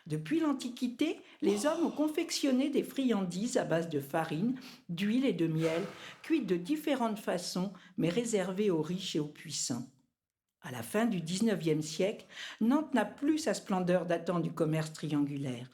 Depuis l'Antiquité, les hommes ont confectionné des friandises à base de farine, d'huile et de miel, cuites de différentes façons, mais réservées aux riches et aux puissants. À la fin du XIXe siècle, Nantes n'a plus sa splendeur datant du commerce triangulaire.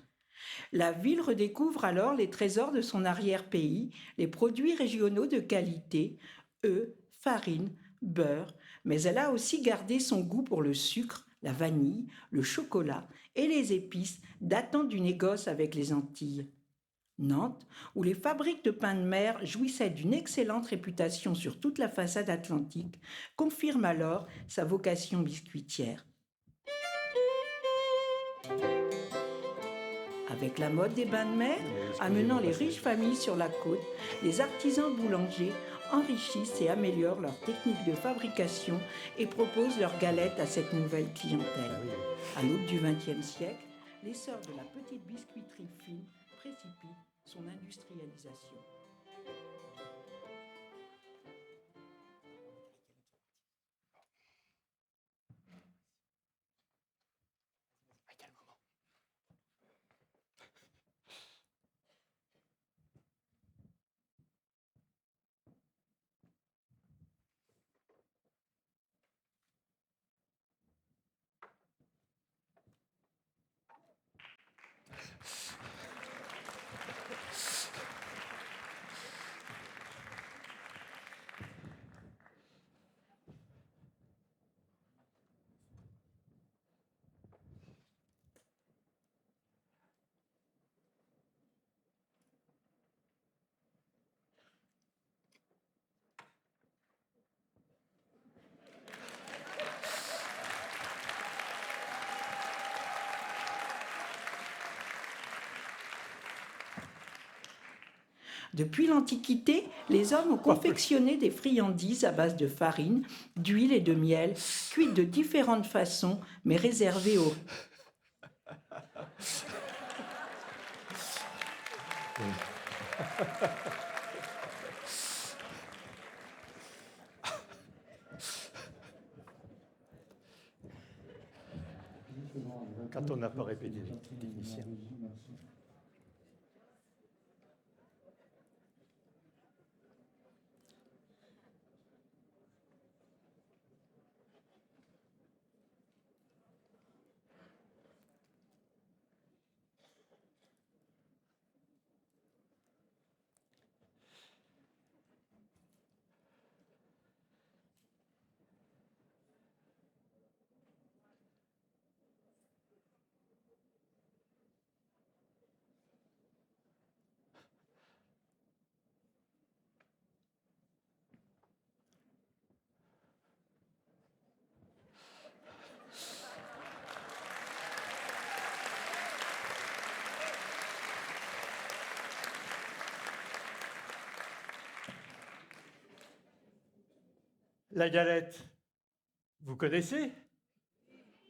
La ville redécouvre alors les trésors de son arrière-pays, les produits régionaux de qualité, œufs, farine, beurre, mais elle a aussi gardé son goût pour le sucre, la vanille, le chocolat et les épices datant du négoce avec les Antilles. Nantes, où les fabriques de pain de mer jouissaient d'une excellente réputation sur toute la façade atlantique, confirme alors sa vocation biscuitière. Avec la mode des bains de mer, amenant les riches familles sur la côte, les artisans boulangers enrichissent et améliorent leurs techniques de fabrication et proposent leurs galettes à cette nouvelle clientèle. À l'aube du XXe siècle, l'essor de la petite biscuiterie fine précipite son industrialisation. Depuis l'Antiquité, les hommes ont confectionné des friandises à base de farine, d'huile et de miel, cuites de différentes façons, mais réservées aux... Quand on n'a pas répété les techniciens. La galette, vous connaissez?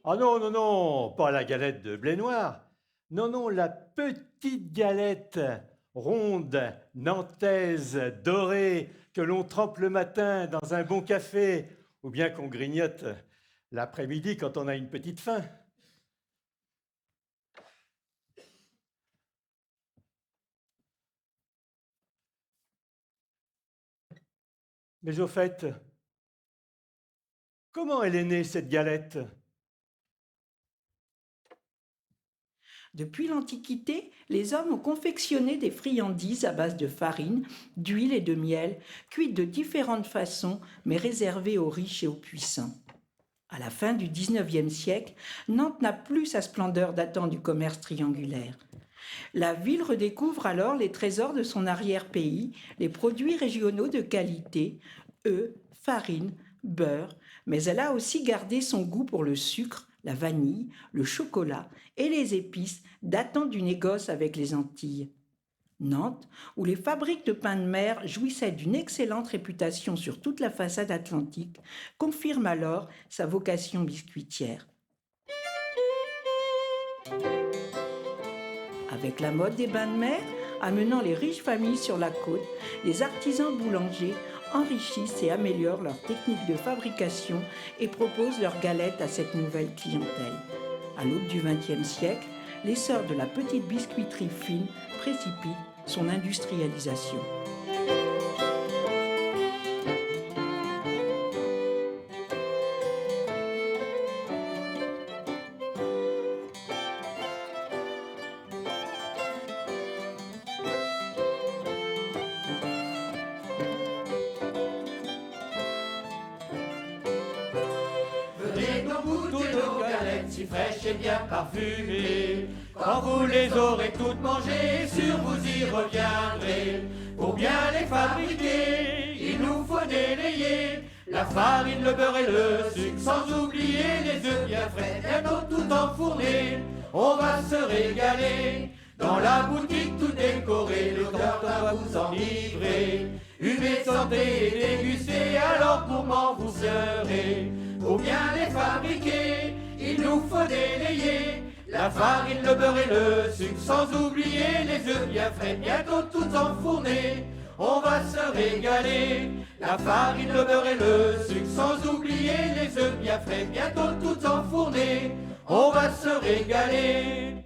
Ah non, non, non, pas la galette de blé noir. Non, non, la petite galette ronde, nantaise, dorée, que l'on trempe le matin dans un bon café, ou bien qu'on grignote l'après-midi quand on a une petite faim. Mais au fait, comment elle est née cette galette? Depuis l'Antiquité, les hommes ont confectionné des friandises à base de farine, d'huile et de miel, cuites de différentes façons, mais réservées aux riches et aux puissants. À la fin du XIXe siècle, Nantes n'a plus sa splendeur datant du commerce triangulaire. La ville redécouvre alors les trésors de son arrière-pays, les produits régionaux de qualité, œufs, farine, beurre, mais elle a aussi gardé son goût pour le sucre, la vanille, le chocolat et les épices datant du négoce avec les Antilles. Nantes, où les fabriques de pain de mer jouissaient d'une excellente réputation sur toute la façade atlantique, confirme alors sa vocation biscuitière. Avec la mode des bains de mer, amenant les riches familles sur la côte, les artisans boulangers enrichissent et améliorent leurs techniques de fabrication et proposent leurs galettes à cette nouvelle clientèle. À l'aube du XXe siècle, l'essor de la petite biscuiterie fine précipite son industrialisation. Venez donc goûter nos galettes si fraîches et bien parfumées. Quand vous les aurez toutes mangées, sûr vous y reviendrez. Pour bien les fabriquer, il nous faut délayer la farine, le beurre et le sucre, sans oublier les œufs bien frais, bientôt tout enfournés. On va se régaler, dans la boutique tout décoré, le cœur va vous enivrer. Humez, sentez et dégustez, alors gourmand vous serez. Pour bien les fabriquer, il nous faut délayer la farine, le beurre et le sucre, sans oublier les œufs bien frais, bientôt tout enfournés. On va se régaler, la farine, le beurre et le sucre, sans oublier les œufs bien frais, bientôt tout enfournés. On va se régaler.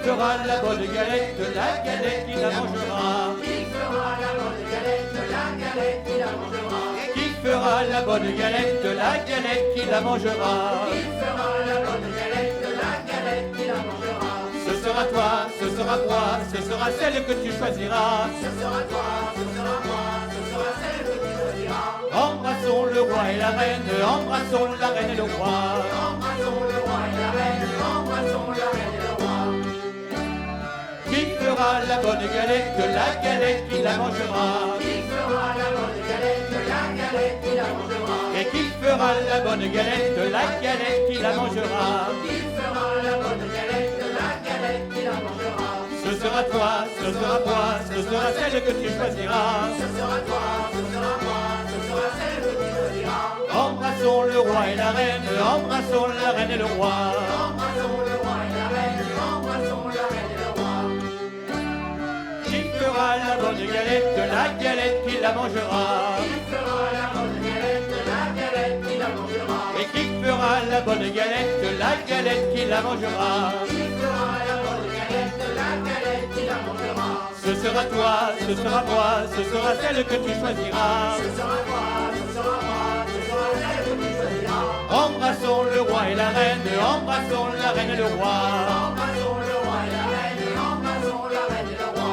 fera la bonne galette, la galette qui la mangera? Qui fera la bonne galette, la galette qui la mangera? Qui fera la bonne galette, la galette qui la mangera? Qui fera la bonne galette, la galette qui la mangera? Ce sera toi, ce sera moi, ce sera celle que tu choisiras. Ce sera toi, ce sera moi, ce sera celle que tu choisiras. Embrassons le roi et la reine, embrassons la reine et le roi. Embrassons le roi et la reine, embrassons la reine et le roi. Qui fera la bonne galette, la galette qui la mangera? Qui fera la bonne galette, la galette qui la mangera? Et qui fera la bonne galette, la galette qui la mangera? Qui fera la bonne galette, la galette qui la mangera? Ce sera toi, ce sera moi, ce sera celle que tu choisiras. Ce sera toi, ce sera moi, ce sera celle que tu choisiras. Embrassons le roi et la reine, embrassons la reine et le roi. Embrassons le roi et la reine, embrassons la reine et le roi. Qui fera la bonne galette, la galette qui la mangera? Qui fera la bonne galette, la galette qui la mangera? Et qui fera la bonne galette, la galette qui la mangera? Qui fera la bonne galette, la galette qui la mangera? Ce sera toi, ce sera moi, ce sera celle que tu choisiras. Ce sera toi, ce sera moi, ce sera celle que tu choisiras. Embrassons le roi et la reine, embrassons la reine et le roi. Embrassons le roi et la reine, embrassons la reine et le roi.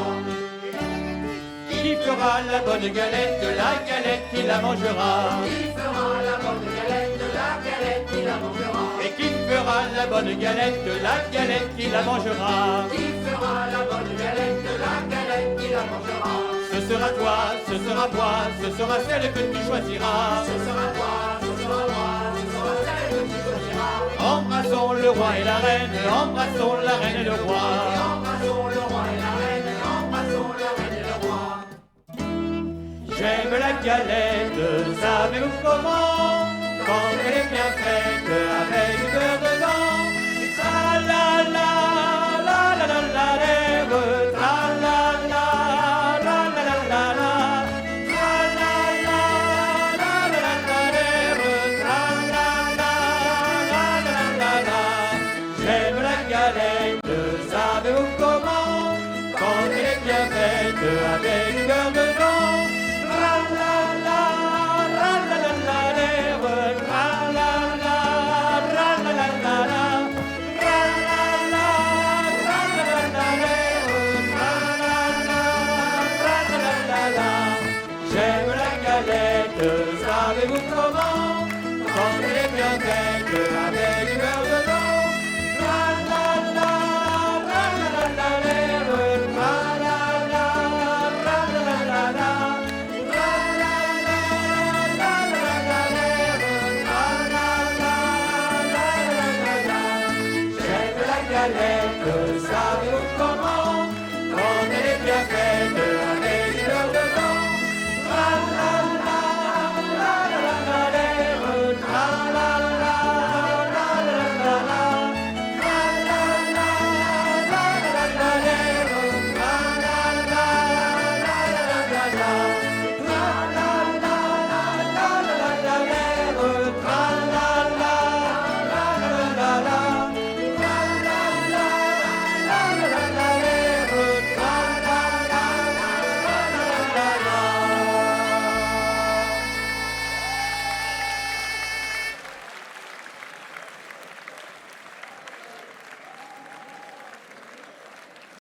Qui fera la bonne galette, la galette qui la mangera? Qui fera la bonne galette, la galette qui la mangera? Et qui fera la bonne galette, la galette qui la mangera? Qui fera la bonne galette, la galette qui la mangera? Ce sera toi, ce sera moi, ce sera celle que tu choisiras. Ce sera toi, ce sera moi, ce sera celle que tu choisiras. Embrassons le roi et la reine, embrassons la reine et le roi. Embrassons le roi et la reine, embrassons la reine et le roi. J'aime la galette, savez-vous comment? Quand elle est bien faite, avec du beurre dedans. Tra la la, la la la la lèvre, tra la la, la la la la la. Tra la la, la la la la lèvre, tra la la, la la la la la. J'aime la galette, savez-vous comment? Quand elle est bien faite, avec du beurre dedans. J'aime la galette, savez-vous comment? Quand elle est bien faite, avec du beurre dedans. La la la, la la la la lèvre, la la la, la la la la la. La la la, la la la la lèvre, la la la, la la la la la. J'aime la galette, savez-vous comment?